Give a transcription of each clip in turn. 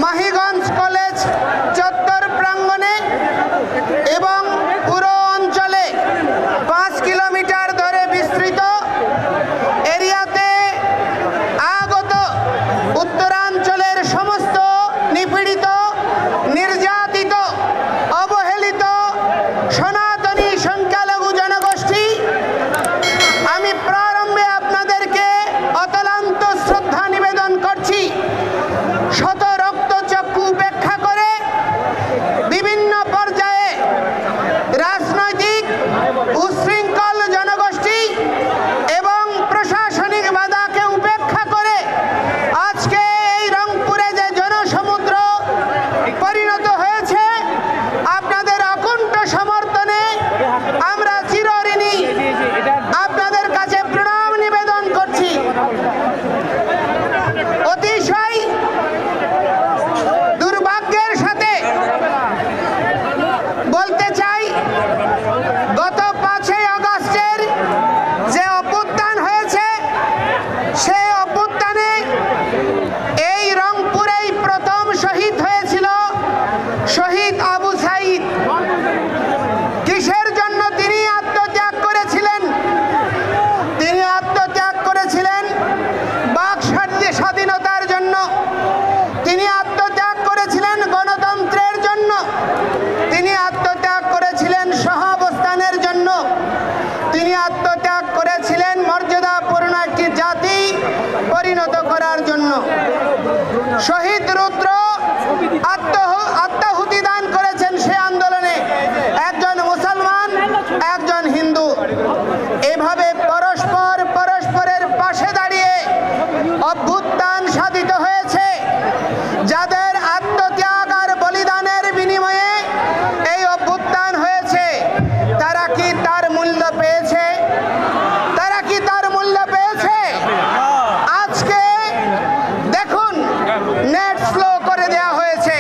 Mahiganj college চত্বর প্রাঙ্গণে এবং পুরো অঞ্চলে 5 কিলোমিটার ধরে বিস্তৃত এরিয়াতে আগত উত্তরাঞ্চলের সমস্ত নিপীড়িত, নির্যাতিত, অবহেলিত সনাতনী সংখ্যালঘু জনগোষ্ঠী, আমি প্রারম্ভে আপনাদেরকে অতলান্ত শ্রদ্ধা নিবেদন করছি। শত রক্তচক্ষু উপেক্ষা করে বিভিন্ন পর্যায়ে রাজনৈতিক উশৃঙ্খল জনগোষ্ঠী এবং প্রশাসনিক বাধাকে উপেক্ষা করে আজকে এই রংপুরে যে জনসমুদ্র পরিণত হয়েছে, আপনাদের অকুণ্ঠ সমর্থনে আমরা চিরঋণী। আপনাদের কাছে প্রণাম নিবেদন করছি। অতিশয় দুর্ভাগ্যের সাথে বলতে চাই, গত 5ই আগস্টের যে অভ্যুত্থান হয়েছে, সেই অভ্যুত্থানে এই রংপুরেই প্রথম শহীদ হয়েছিল শহীদ আবু সাঈদ। কিসের জন্য তিনি আত্মত্যাগ করেছিলেন? তিনি আত্মত্যাগ করেছিলেন বাক স্বাধীনতার জন্য, তিনি আত্মত্যাগ করেছিলেন গণতন্ত্রের জন্য, তিনি আত্মত্যাগ করেছিলেন সহাবস্থানের জন্য, তিনি আত্মত্যাগ করেছিলেন মর্যাদাপূর্ণ একটি জাতি পরিণত করার জন্য। শহীদ রুদ্র আত্মাহুতি দান করেছেন সে আন্দোলনে, একজন মুসলমান, একজন হিন্দু। এভাবে পরস্পরের পাশে দাঁড়িয়ে অভ্যুত্থান সাধিত হয়েছে। যাদের আত্মত্যাগ আর বলিদানের বিনিময়ে এই অভ্যুত্থান হয়েছে, তারা কি তার মূল্য পেয়েছে? তারা কি তার মূল্য পেয়েছে? আজকে দেখুন, নেট স্লো করে দেওয়া হয়েছে,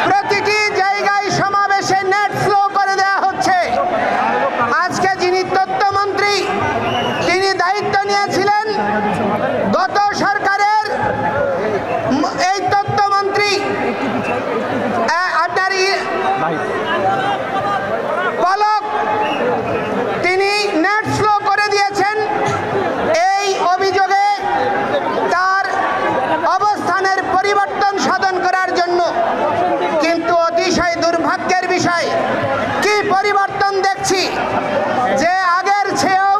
প্রতিটি জায়গায় সমাবেশে নেট স্লো করে দেওয়া হচ্ছে। আজকে যিনি তথ্যমন্ত্রী, তিনি দায়িত্ব নিয়েছিলেন গত সরকারের, এই তথ্যমন্ত্রী আপনার পলক, তিনি নেট স্লো করে দিয়েছেন এই অভিযোগে তার অবস্থানের পরিবর্তন সাধন করার জন্য। কিন্তু অতিশয় দুর্ভাগ্যের বিষয়, কি পরিবর্তন দেখছি যে আগের চেয়েও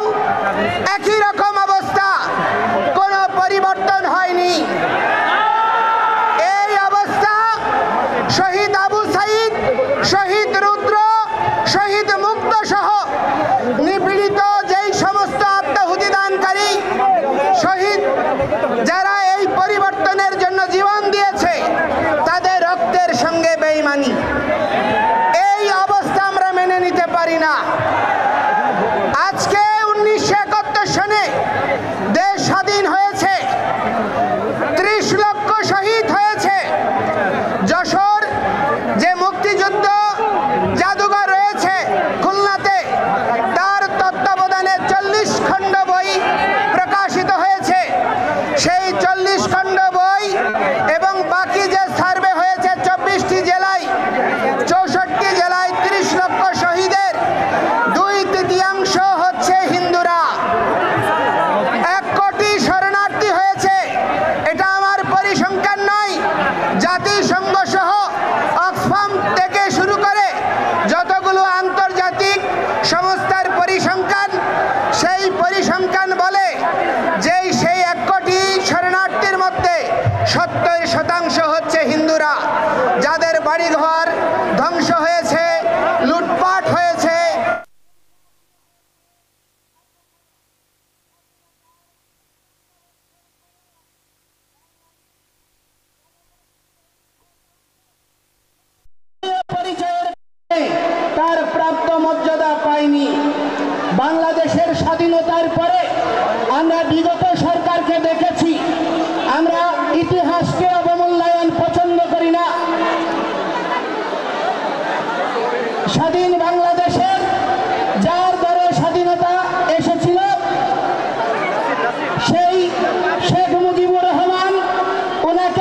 একই রকম অবস্থা, কোনো পরিবর্তন হয়নি। এই অবস্থা শহীদ আবু সাঈদ, শহীদ রুদ্র, শহীদ মুক্ত সহ নিপীড়িত যেই সমস্ত আত্মাহুতি দানকারী শহীদ, যারা এই পরিবর্তনের জন্য জীবন দিয়েছে, তাদের রক্তের সঙ্গে বেঈমানি। এই অবস্থা আমরা মেনে নিতে পারি না। আজকে 1971 সনে দেশ স্বাধীন হয়েছে, 30 লক্ষ শহীদ হয়েছে। যশোর যে মুক্তিযুদ্ধ জাদুঘর রয়েছে খুলনাতে, তার তত্ত্বাবধানে 40 খণ্ড বই প্রকাশিত হয়েছে। সেই 40 খণ্ড বই এবং বাকি যে সার্ভে হয়েছে 24টি জেলায়, 64 জেলায় 30 লক্ষ শহীদের 2/3 হচ্ছে হিন্দুরা। 1 কোটি শরণার্থী হয়েছে। এটা আমার পরিসংখ্যান নয়, জাতিসংঘ সহ অক্সফাম থেকে শুরু করে যতগুলো আন্তর্জাতিক সংস্থার পরিসংখ্যান, সেই পরিসংখ্যান বলে যে সেই 1 কোটি শরণার্থীর মধ্যে 70% হচ্ছে হিন্দুরা, যাদের বাড়িঘর ধ্বংস হয়েছে, লুটপাট হয়েছে। তার প্রাপ্ত মর্যাদা পায়নি। বাংলাদেশের স্বাধীনতার পরে আমরা বিগত সরকারকে দেখেছি, আমরা ইতিহাসকে অবমূল্যায়ন পছন্দ করি না। স্বাধীন বাংলাদেশের যার দরে স্বাধীনতা এসেছিল, সেই শেখ মুজিবুর রহমান, ওনাকে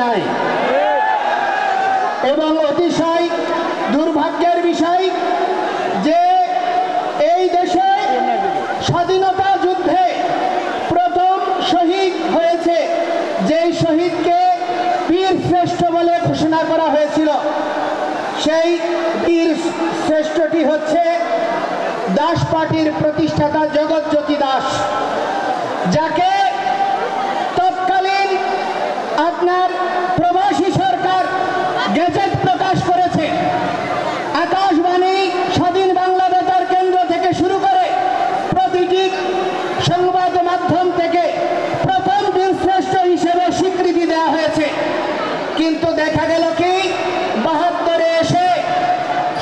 নাই। এবং অতিশয় দুর্ভাগ্যের বিষয় যে এই দেশে স্বাধীনতা যুদ্ধে প্রথম শহীদ হয়েছে, যেই শহীদকে বীর শ্রেষ্ঠ বলে ঘোষণা করা হয়েছিল, সেই বীর শ্রেষ্ঠটি হচ্ছে দাস পার্টির প্রতিষ্ঠাতা জগৎজ্যোতি দাস, যাকে তৎকালীন আপনার প্রবাসী সরকার গেজেট প্রকাশ করেছে। আকাশবাণী, স্বাধীন বাংলা বেতার কেন্দ্র থেকে শুরু করে প্রতিটি সংবাদ মাধ্যম থেকে প্রথম বীরশ্রেষ্ঠ হিসেবে স্বীকৃতি দেওয়া হয়েছে। কিন্তু দেখা গেল কি ৭২-এ এসে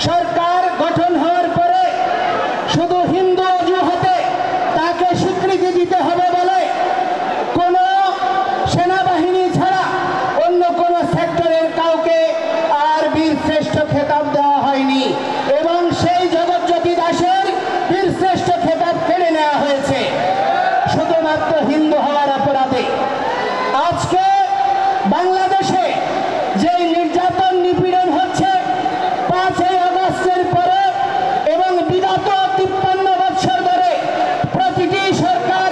সরকার গঠন হওয়ার পরে শুধু হিন্দু অজুহাতে তাকে স্বীকৃতি দিতে হবে বলে কোনো সেনাবাহিনী ছাড়া অন্য কোনো সেক্টরের কাউকে আর বীরশ্রেষ্ঠ খেতাব দেওয়া হয়নি এবং সেই জগৎজ্যোতি দাসের বীরশ্রেষ্ঠ খেতাব কেড়ে নেওয়া হয়েছে শুধুমাত্র হিন্দু হওয়ার অপরাধে। আজকে বাংলাদেশে যে নির্যাতন নিপীড়ন হচ্ছে ৫ই আগস্টের পরে এবং বিগত ৫৩ বছর ধরে প্রতিটি সরকার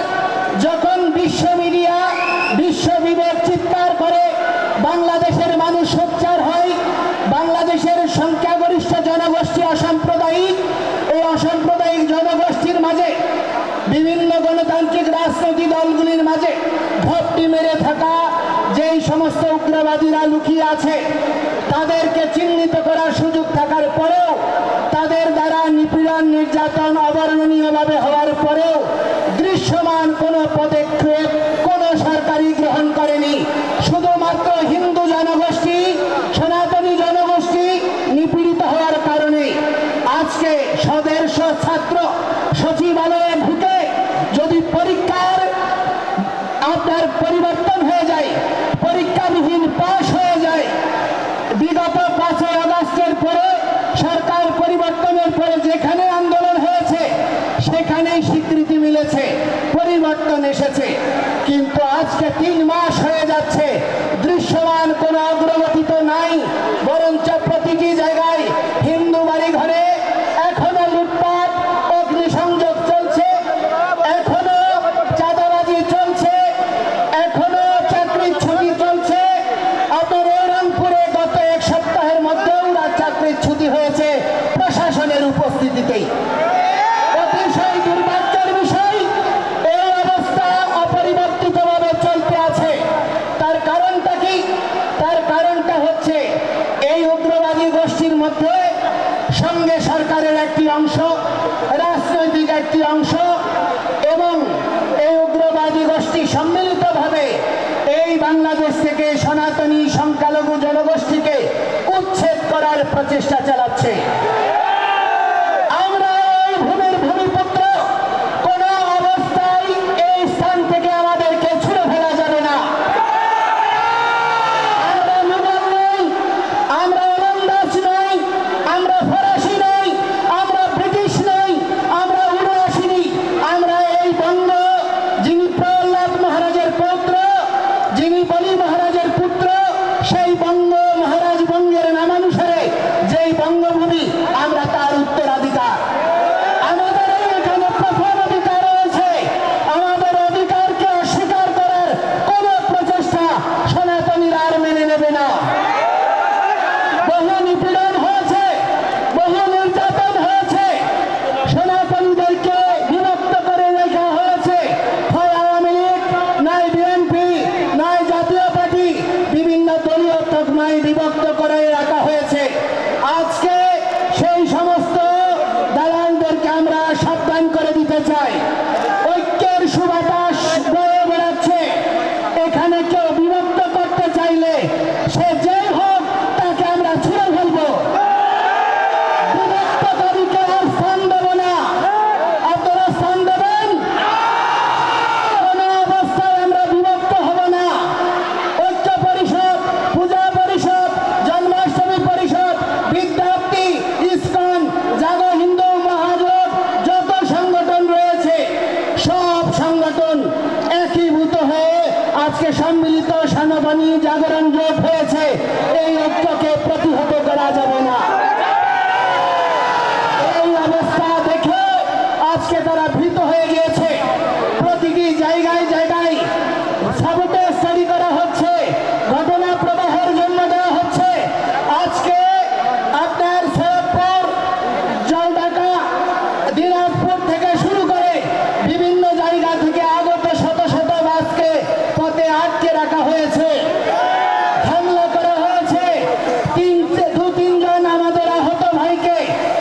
যখন বিশ্ব মিডিয়া বিশ্ব বিবেক চিৎকার করে, বাংলাদেশের মানুষ সোচ্চার হয়, বাংলাদেশের সংখ্যাগরিষ্ঠ জনগোষ্ঠী অসাম্প্রদায়িক, এই অসাম্প্রদায়িক জনগোষ্ঠীর মাঝে বিভিন্ন গণতান্ত্রিক রাজনৈতিক দলগুলির মাঝে ঘপটি মেরে থাকা যেই সমস্ত উগ্রবাদীরা লুকিয়ে আছে তাদেরকে চিহ্নিত করার সুযোগ থাকার পরেও, তাদের দ্বারা নিপীড়ন নির্যাতন অবর্ণনীয়ভাবে হওয়ার পরেও দৃশ্যমান কোনো পদক্ষেপ কোনো সরকারই গ্রহণ করেনি। শুধুমাত্র হিন্দু জনগোষ্ঠী, সনাতনী জনগোষ্ঠী নিপীড়িত হওয়ার কারণে আজকে সদেশ ছাত্র সচিবালয়ে ঢুকে যদি পরীক্ষার আপনার পরিবর্তন হয়ে যায়, পরীক্ষাবিহীন পাশ হয়ে যায়, বিগত ৫ই আগস্টের পরে সরকার পরিবর্তনের পরে যেখানে আন্দোলন হয়েছে সেখানেই স্বীকৃতি মিলেছে, পরিবর্তন এসেছে। কিন্তু আজকে ৩ মাস হয়ে যাচ্ছে, দৃশ্যমান কোনো অগ্রগতি তো নাই, বরঞ্চ প্রতিটি জায়গায় হিন্দু বাড়ি ঘরে এখনো লুটপাট, অগ্নিসংযোগ চলছে, এখনো চাঁদাবাজি চলছে, এখনো চাকরির ছুটি চলছে। আপনার এই রংপুরে গত ১ সপ্তাহের মধ্যেও চাকরির ছুটি হয়েছে প্রশাসনের উপস্থিতিতেই। অতিশয় দুর্ভাগ্যের বিষয়, এই অবস্থা অপরিবর্তিতভাবে চলতে আছে। তার কারণটা কি? তার কারণটা হচ্ছে এই উগ্রবাদী গোষ্ঠীর মধ্যে সঙ্গে সরকারের একটি অংশ, রাজনৈতিক একটি অংশ এবং এই উগ্রবাদী গোষ্ঠী সম্মিলিতভাবে এই বাংলাদেশ থেকে সনাতনী সংখ্যালঘু জনগোষ্ঠীকে উচ্ছেদ করার প্রচেষ্টা চালাচ্ছে। আমরা এই ভূমির ভূমিপুত্র, কোন অবস্থায় এই স্থান থেকে আমাদেরকে ছুড়ে ফেলা যাবে না। আমরা মুঘল নই, আমরা ওলন্দাজ নই, আমরা ফরাসি নই, আমরা ব্রিটিশ নই, আমরা উড়ে আসিনি। আমরা এই বঙ্গ, যিনি প্রহ্লাদ মহারাজের পৌত্র, যিনি বলি মহারাজের পুত্র, সেই বঙ্গ মহারাজ বঙ্গের নামানুসারে যেই বঙ্গভূমি, আমরা তার উত্তরাধিকার। আমাদের এখানে প্রথম অধিকার রয়েছে। আমাদের অধিকারকে অস্বীকার করার কোন প্রচেষ্টা সনাতনীরা আর মেনে নেবে না। বহু নিপীড়ন হয়েছে, বহু নির্যাতন হয়েছে, সনাতনীদেরকে বিভক্ত করে রেখা হয়েছে। হয় আওয়ামী লীগ, নয় বিএনপি, নয় জাতীয় পার্টি, বিভিন্ন দলীয় তকমায় বিভক্ত করে রাখা হয়েছে। আজকে সেই বাণী জাগরণ জোট হয়েছে, এই ঐক্যকে প্রতিহত করা যাবে না। এই অবস্থা দেখে আজকে তারা ভীত হয়ে গিয়েছে। প্রতিটি জায়গায় জায়গায় সাবোটেজ তৈরি করা হচ্ছে, ঘটনা প্রবাহের জন্য দেওয়া হচ্ছে। আজকে আপনার সৈয়দপুর, জলঢাকা, দিনাজপুর থেকে শুরু করে বিভিন্ন জায়গা থেকে আগত শত শত বাসকে পথে আটকে রাখা হয়েছে, হামলা করা হয়েছে। দু তিনজন আমাদের আহত ভাইকে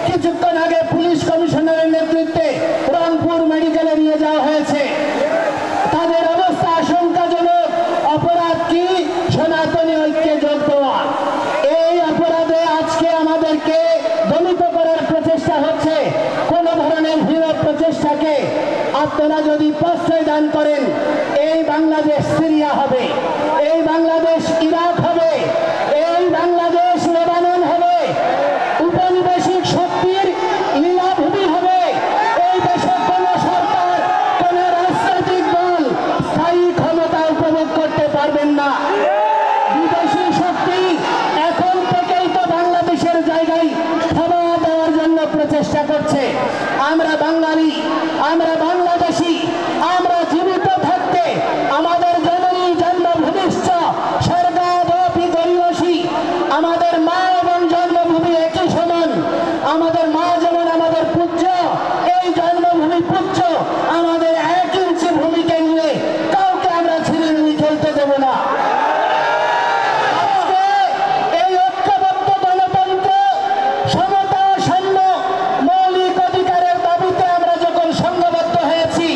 কিছুক্ষণ আগে পুলিশ কমিশনারের নেতৃত্বে রংপুর মেডিকেলে নিয়ে যাওয়া হয়েছে। তাদের অবস্থা আশঙ্কাজনক। অপরাধ কি? সনাতনী ঐক্যে যোগ দেওয়া। এই অপরাধে আজকে আমাদেরকে দমিত করার প্রচেষ্টা হচ্ছে। কোন ধরনের হীন প্রচেষ্টাকে আপনারা যদি প্রশ্রয় দান করেন, এই বাংলাদেশ সিরিয়া হবে, এই বাংলাদেশ ইরাক হবে, এই বাংলাদেশ লেবানন হবে, উপনিবেশিক শক্তির লীলাভূমি হবে। এই দেশে কোন সরকার, কোন রাজনৈতিক দল স্থায়ী ক্ষমতা উপভোগ করতে পারবেন না। বিদেশি শক্তি এখন থেকেই তো বাংলাদেশের জায়গায় ক্ষমা দেওয়ার জন্য প্রচেষ্টা করছে। আমরা বাঙালি, আমরা বাংলাদেশি, আমরা জীবিত থাকতে আমাদের জননী জন্মভূমিষ্ঠ স্বর্গাদপি গরীয়সী, আমাদের মা এবং জন্মভূমি একই সমান। আমাদের মা যেমন আমাদের পূজ্য, এই জন্মভূমি পূজ্য। আমাদের 1 ইঞ্চি ভূমিকে নিয়ে কাউকে আমরা ছিনিয়ে চলতে দেব না। আজকে এই ঐক্যবদ্ধ গণতন্ত্র, সমতা, সাম্য, মৌলিক অধিকারের দাবিতে আমরা যখন সংঘবদ্ধ হয়েছি,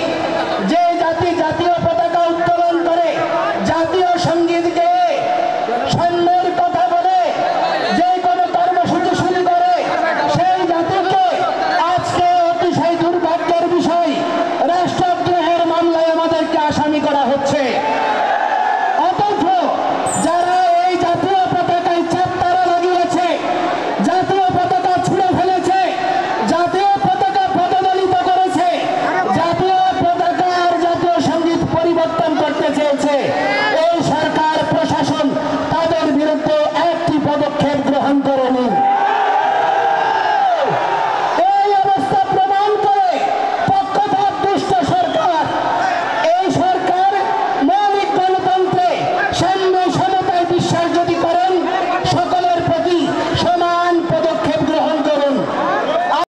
যে জাতি জাতীয় পতাকা উত্তোলন করে, জাতীয় সঙ্গীত গেয়ে, সাম্যের কথা বলে, যে কোনো কর্মসূচি শুরু করে, সেই জাতিকে আজকে অতিশয় দুর্ভাগ্যের বিষয়, রাষ্ট্রদ্রোহের মামলায় আমাদেরকে আসামি করা হচ্ছে। অথচ যারা এই জাতীয় পতাকায় চাপতারা লাগিয়েছে, জাতীয় পতাকা ছুঁড়ে ফেলেছে, জাতীয় পতাকা পদদলিত করেছে, জাতীয় পতাকা আর জাতীয় সঙ্গীত পরিবর্তন করতে চেয়েছে,